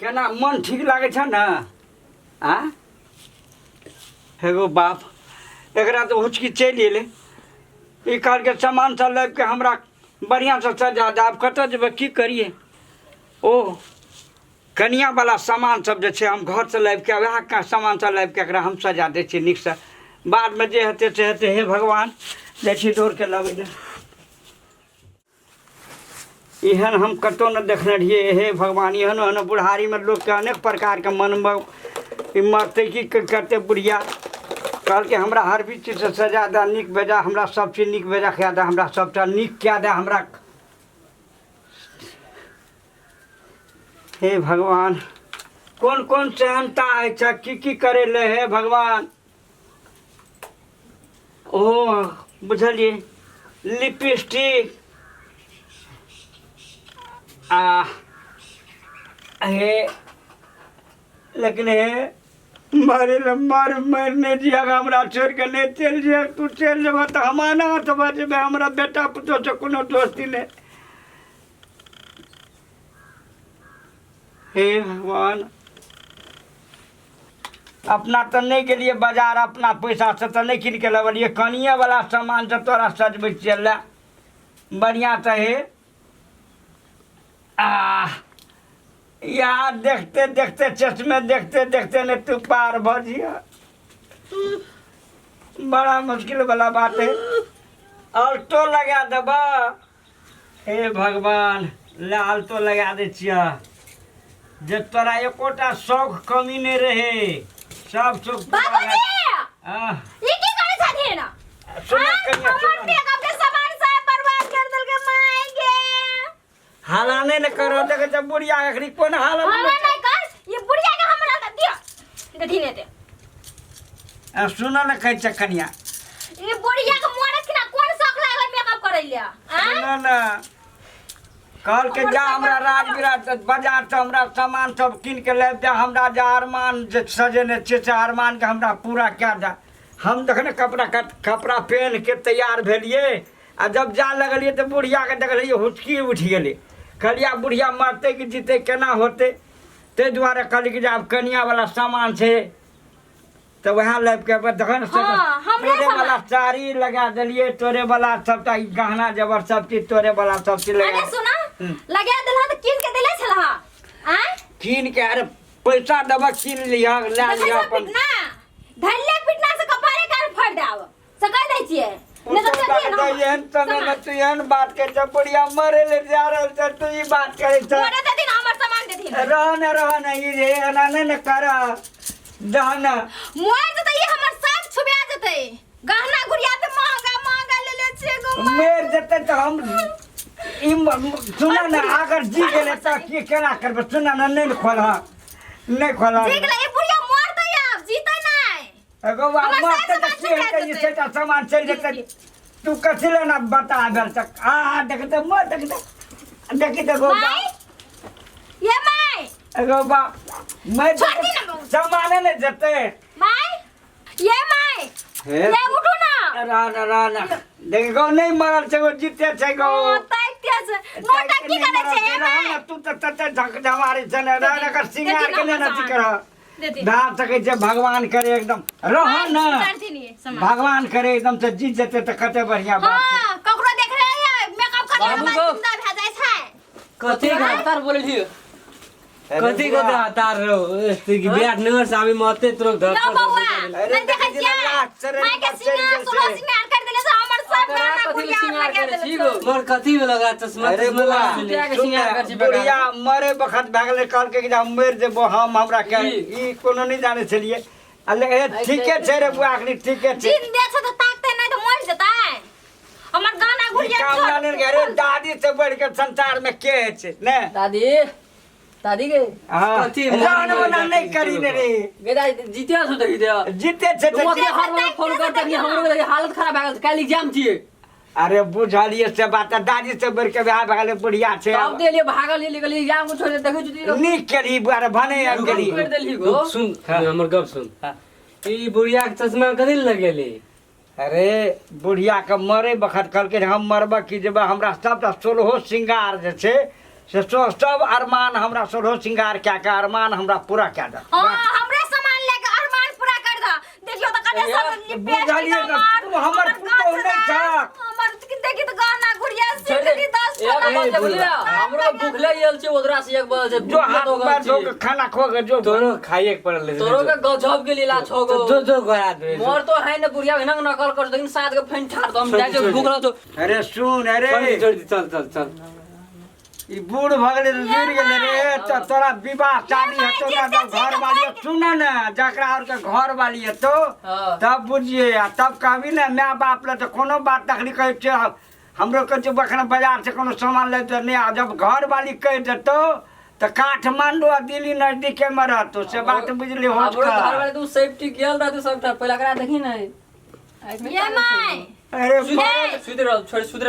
केना मन ठीक लागे छ न आ हेगो बाप एकरा तो हुचकी चलि एलै ई कहल के सामान सब लाबि के हमरा बढ़िया से सजा दे आब कतऽ जेबै की करिए ओ कनिया वाला सामान सब जे छै हम घर से लाबि के वएह का सामान सब लाबि के एकरा हम सजा दै छियै नीक से बाद में जे हेतै से हेतै हे भगवान जाइ छी दौड़ के लबै ले एहन हम कतौ न देखने रहिए हे भगवान एहन बुढ़ारी में लोग के अनेक प्रकार के मन में मरते की करते बुढ़िया कहल के हमरा हर भी चीज से सजा दे नीक बेजा हमरा सब चीज नीक बेजा खा दे हमरा सबटा नीक क्या दे हमरा हे भगवान कौन कौन सहनता है की करे ले हे भगवान ओ बुझलिए लिपस्टिक हे लेकिन हे मारे मार नहीं दिया हमरा छोड़ के नहीं चल जा तू चल जा तो हमारा हाथ बजबे हमरा बेटा पुतो से कोनो दोस्ती नहीं हे भगवान अपना तो नहीं गेलिए बाजार अपना पैसा से तो नहीं कीन के लबलिए कनिए वाला सामान से तोरा सजबै चल बढ़िया तो है यार देखते देखते चश्मे देखते देखते ने तू पार भजिया बड़ा मुश्किल वाला बात है अल्टो लगा देबा हे भगवान ले अल्टो लगा दे छिया जे तोरा एकोटा शौक कमी नहीं रहे सब शौक बाबूजी ये की करे छथि ना सुन कनिया हमर मेकअप के सामान सब बर्बाद कर देल के मांगे हालाने न करो देख जब बुढ़िया अखरी कोन हालत में नहीं कर ये बुढ़िया के हमरा का दियो दे धीने दे सुन न कह छ कनिया ये बुढ़िया के मोरे के ना कोन शौक लागल मेकअप करे लिया सुन न कहल के जा हमरा राज विराट बाजार से हमरा सामान सब कीन के ले जा हमरा जा अरमान जे सजेने छे से अरमान के हमरा पूरा क्या जा हम देखने कपड़ा पहन के तैयार भेलिए आ जब जा लगलिए तो बुढ़िया के देखलिए हुचकी उठ गेलै कहलिया बुढ़िया मरते कि जीते केना होते ते द्वारे कहली कि जब कनिया वाला सामान छे तो वह लाइब के देखन तोरे वाला साड़ी लगा दिलिए तोरे वाला सबटा गहना जबर सब चीज तोरे वाला सब चीज लगा अरे सुना लगा देला तो कीन के देले छला हैं कीन के अरे पैसा दबा कीन लिया ला लिया अपन ना धल्ले पिटना से कपारे कान फट दाव सकय दै छियै नहीं तो एहन तने न तू एहन बात के जब बुढ़िया मरे ले जा रहल छ तू ई बात करे छ मोरे दे दिन हमर सामान दे दिन रहन ई रे एना न कर दहन मोर त ये हमर सब छुबा जते गहना गुड़िया पे महंगा महंगा ले ले छे गो मेर जते तो हम ई सुना न अगर जी गेले त की केना करबे सुना न नहीं खोला देख ले ये बुढ़िया मोर त अब जीते नहीं एगो मरते त की हेतै ई सेटा सामान चल जेतै तू कथि लेना बता बेर तक देखते मत देखते गो ये माई एगो बा मैं सामान ने जते माई ये माई ले उठो ना राना देखो नहीं मरल छै गो जीते छै गो ताइते से नोटा की करे छै माई तू त झक झमारी छै ने राना का सिंगार के ने नती कर दाब सके छै भगवान करे एकदम रह न भगवान करे एकदम से जीत जेते त कते बढ़िया बात छै हां ककरो देख रहे है मेकअप करने के बाद जिंदा भ जाय छै कथि गातार बोले छी कथि को गातार रो की बियाह नगर से अभी मते तुरंत धर अरे देखै छियै माई के सिंगार सोलह सिंगार कर देले से हमर सब गाना गुड़िया लगा देले मोर कथि में लगा चश्मा लगा के सिंगार कर छी बुढ़िया मरे बखत भ गेले कहल के हम मर जेबो हम हमरा के ई कोनो नहीं जाने छलिए अले ठीके छै रे बुआ आखरी ठीके छै जिन दे छ त ताकते नहीं तो मर जताय हमर गाना गुड़िया कामला ने घरे दादी से बढ़ के संसार में के छै ने दादी के कथि जान बना नहीं करी ने रे गेदा जीते छ देखि दे जीते छै तो हर बार फोन करते कि हमरो हालत खराब भ गेल काल एग्जाम छिए अरे बुझलिए से बात दादी से बढ़ के बियाह भ गेले बुढ़िया छै अब देलिए भागल ले गेली एग्जाम को छोड़ देखै छी नी करी बुआरे भने आब गेली कर देली गो सुन हमर गप सुन ई बुढ़िया के चश्मा कथि लगेली अरे बुढ़िया के मरे बखत कहल के हम मरबा की जेबा हमरा सबटा सोलहो सिंगार जे छै से सब अरमान हमरा सोलहो श्रृंगार क्या के अरमान हमरा पूरा क्या दे हां हमरे सामान लेके अरमान पूरा कर द देखियो त कते सब बुझलिए ना तू हमर पुतो नहीं था हमर देखि त गाना गुड़िया सिटी 10 एक बात बोलिया हमरो भूखले गेल छै ओदरा से एक बार से जो हाथ पैर धो के खाना खो के जो तोरो खाइए के पड़ल तोरो के गजब के लीला छो गो जो घोड़ा दे मोर तो है न बुढ़िया हिनंग नकल कर लेकिन साथ के फेन ठाड़ दम जाय जो भूख रह तो अरे सुन अरे छोड़ दी चल चल चल ई बूढ़ भगले गिर गेले रे तो तोरा विवाह शादी हतो ना तो घर वाली सुन ना जकरा और के घर वाली हतो तब बुझिए तब कहबी ना माँ बाप ले तो कोनो बात तकली कह छै हमरो के बखना बाजार से कोनो सामान ले तो नहीं जब घर वाली कह देतो तो काठमांडू आ दिल्ली नजदीक में रहतो से बात बुझली हो हमरो घर वाले तू सेफ्टी गेल रहत सब पहला करा देखी ना ये माय अरे सुधर छोड़ सुधर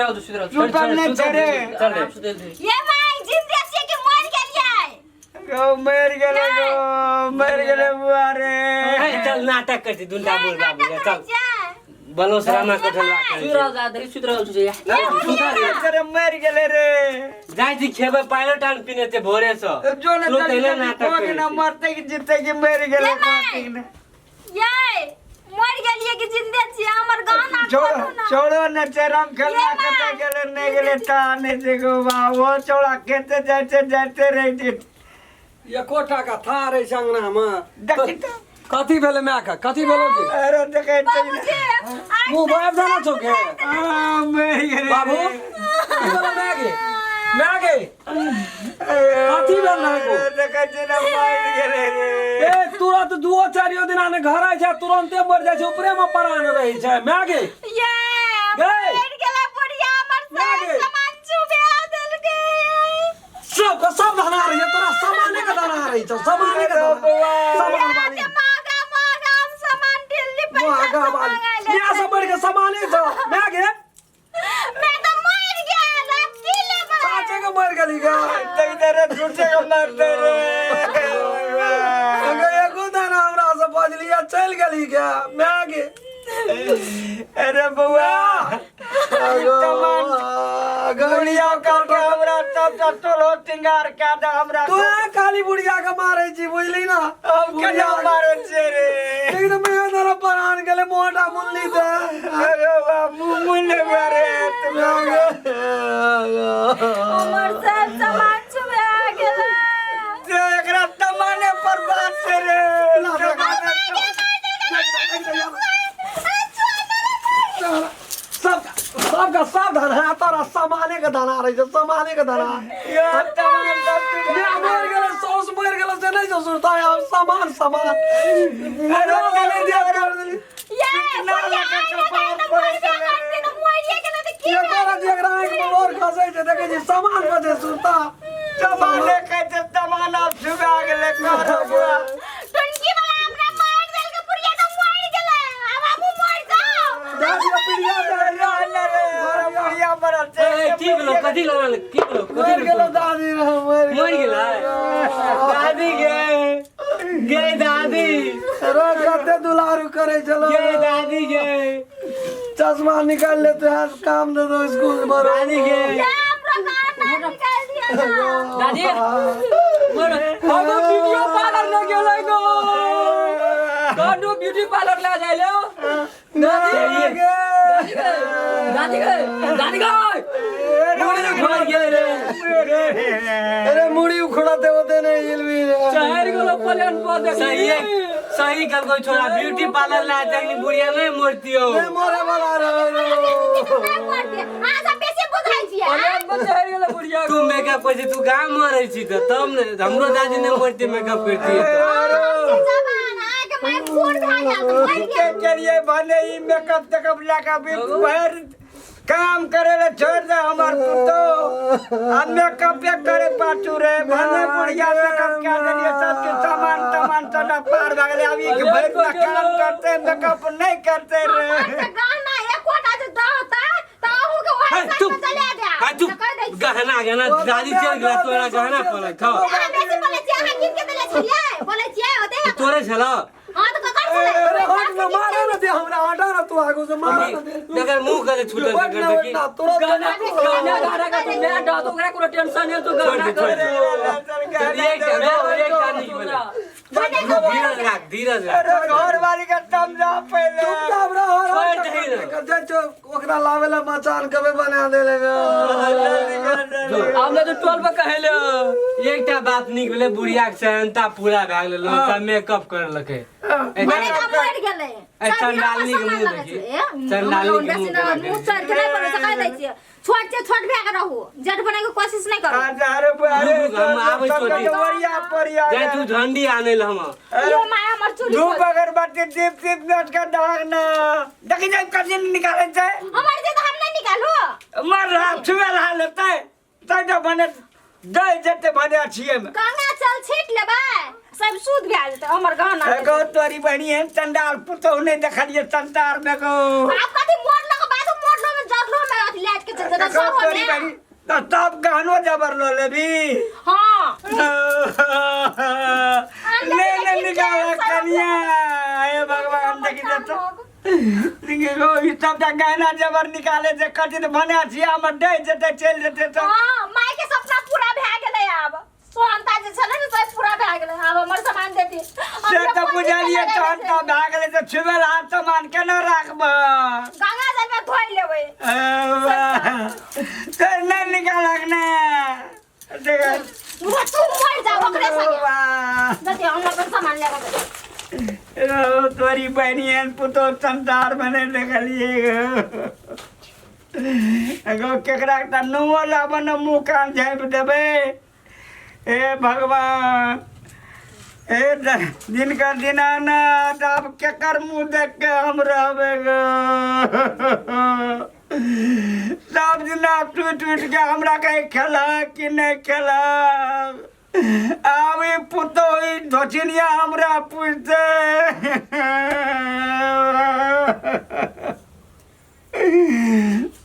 चुप नहीं चले चल ये माय जिंदगी से के मर गेलिए गो मर गेले बुआ रे चल नाटक करती दुंडा बोल बाबू चल बलोसरामा कठल सुधर जा दे सुधर अरे मर गेले रे जाय जी खेबे पायलट आन पिने ते भोरे सो जो ने लोग पहले नाटक कोई ना मरते कि जीते कि मर गेले ठीक ना ये मर गेलिए कि जिंदे छी हमर गाना छोड़ो न चरम खेलना कते गेले नहीं गेले ता नहीं देखो वो छोड़ा केते जाते रही एकोटा का था रे संगना में देखित कथी भेले माका कथी भेलो के अरे देखे मुंह बाहर जाना छोके मर गेले बाबू बोला मैगे मैगे कथी भेल ना को देखे ना मर गेले रे ए तुरंत दुओ चारियो दिन आने घर आइ छै तुरंते मर जाय छै ऊपरे में परान रही छै मैगे ये मर गेला बुढ़िया हमर सामान चुबे देल के सब धना रही है तोरा सामाने का धना रही छै सामाने का सामान वाली मागा हम सामान दिल्ली पैसा वाली ये सब बढ़ के सामाने छ मैगे मैं तो मर गया अकेले साचे के मर गेली गा ते इधर झूठे को मारते रे अगर एको दाना हमरा से बजलिया चल गेली गा मैगे अरे बुआ गुड़िया का हमरा तब चलो सिंगार का दा हमरा तू काली बुढ़िया के मारे छी बुझली ना अब क्या मारे छे रे लेकिन मैं तेरा परान गेले मोटा मुल्ली दे अरे बाबू मुन्ने मारे हमर सब सामान चुबे गेला ते एकरा तमाने पर बात छे रे सबका सब धन है तोरा सामाने का दाना रही सामाने का दाना या तमान मैं मर गेले सौस मर गेले से नहीं जो सुरता है सामान सामान अरे चले दिया कर देली ये बुढ़िया कपाल पड़े गेले तो मरिए गेले तो की ये तोरा देख रहा है कि और खसे छै देखे जी सामान बजे सुरता तमाने कहते तमान अब सुबह गेले करो बुआ टुनकी वाला हमरा मार देल के बुढ़िया तो मर गेले अब हमहु मर जाओ दादी पीड़िया दे बुढ़िया बरते की बोलो कथी लगल की बोलो मर गेलो दादी मर गेला दादी गे दादी रो कते दुलारू करे चलो गे दादी गे चश्मा निकाल लेते हैं काम दे दो स्कूल में दादी गे हमरा गाना निकाल दिया ना दादी हम वीडियो पार्लर ले गेलै गो काडू ब्यूटी पार्लर ले जाय लो दादी गे दादी गए मुड़ी उखड़ गेले रे अरे मुड़ी उखड़ाते होते नहीं हिलवी शहर को लोग प्लान पर देख सही कल कोई छोड़ा ब्यूटी पार्लर ला तकनी बुढ़िया नहीं मोरती हो नहीं मोरे वाला रे आज बेसी बुझाइ छियै प्लान पर शहर के बुढ़िया तू मेकअप करती तू गाँव मरे छी तो तब ने हमरो दादी ने मोरती मेकअप करती है जवान आके मैं खून खा जात के करिए भने ई मेकअप तेकअप लगा भी बाहर काम करे ले छोड़ दे हमार पुतो हम मेकअप करे पाछू रे भने बुढ़िया मेकअप क्या करिए सब के सामान सदा पार भागले अभी के भर में काम करते मेकअप नहीं करते रे गाना एकोटा जे दहता ताहू के व्हाट्सएप में चले गया तू गहना दादी चल गया तोरा गहना पड़े था बेसी बोले छियै अहाँ किन के देले छलियै बोले छियै होते तोरे छला हां तो ककर छलै ना मारे ना दे हमरा हटा ना तू आगो से मारे ना दे देखर मुंह करे छूटल बैठ कर ना दे बैठ की ना तुरंत गाना गाना का तुम मैं डा तो ओकरा कोनो टेंशन है तो गाना कर एक नहीं बोला धीरज रख घर वाली का समझा पहले चुपचाप रह कर जो ओकरा लावेला मचान कबे बना देले हमने तो 12 पे कहले एकटा बात निक भेले बुढ़िया के सहनता पूरा भए गेलै लोग सब मेकअप कर लके माने का मर गेलै चंडालनी के मुंह देखी चंडालनी के मुंह चढ़ के नहीं पड़े कह दै छियै छोट से छोट भए के रहू जट बने के कोशिश नहीं करू हजार अरे हम आबै छोटी वरिया परिया जाय तू झंडी आने ल हम यो माया मर चोरी धूप अगरबत्ती दीप दीप नट का दाग ना देखी जाए कभी निकाले छै हमार जे तो हम नहीं निकालू मर रहा छुए रहा लेते तै तो बने दे जते बने छिए में गंगा चल छीट लेबै सब सूद भए जेतै हमर गहना एगो तोरी बहनी है चंडाल पुतो नहीं देखलिए संसार में को आप कथि मोड़ लग बाद मोड़ लो में जरलो में अथि लाज के चल एगो सब तोरी हो बहनी तो तब गहनो जबर लो लेबी हां ले निकाल कनिया हे भगवान देखी तो लिंगो ई सब गहना जबर निकाले जे कठिन बना छिया हम दे जते चल जते तो हां माय के सपना पूरा भए गेलै आब सोनता जे छले ने सब पूरा भए गेलै आब हमर सामान देती से तो बुझलिए तहन तो भए गेलै तो छुबेल हाथ सामान केना राखब गंगा जल में धोइ लेबै तो नहीं निकालक ने देख वो तू मर जा ओकरे संगे जति हमर सामान लेबै तोरी बहनियन पुतो संसार में नहीं देखलिए एगो केकरा त नुओ लाबन मुँह कान झाँपि देबै हे भगवान हे जिनका दीनानाथ अब केकर मुँह देख के हम रहबै गो सब दिना टूट टूट के हमरा कहीं खेला कि नहीं खेला आवी पुतो ही धोचिनिया हमरा पूछते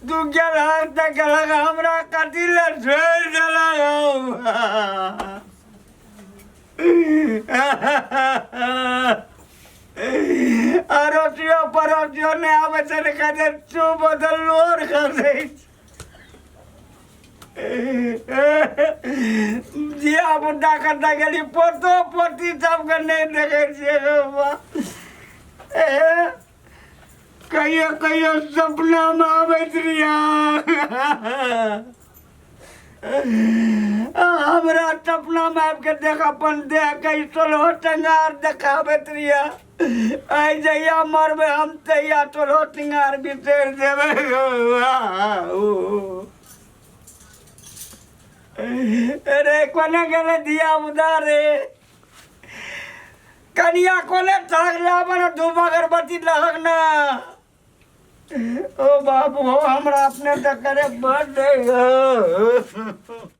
तू गेला त गेला हमरा कथी ले छोड़ देला अरोसियो परोसियो ने आवे से कहते तू बदल लोर कर दे जिया बुड्ढा करता गेली पोतो पोती सबके नहीं देखे छियै कहियो कहियो सपना में आबैत रिया हमरा सपना में आबि के देख अपन देह के सोलहो टंगार देखाबैत रिया आई जहिया मरबै हम तहिया सोलहो टंगार बिसरि देबै अरे कोने गेले दिया उधारे कनिया कोने थाक लाबन धूप अगरबत्ती लहक ना ओ बाबू हमरा अपने तक करे बड़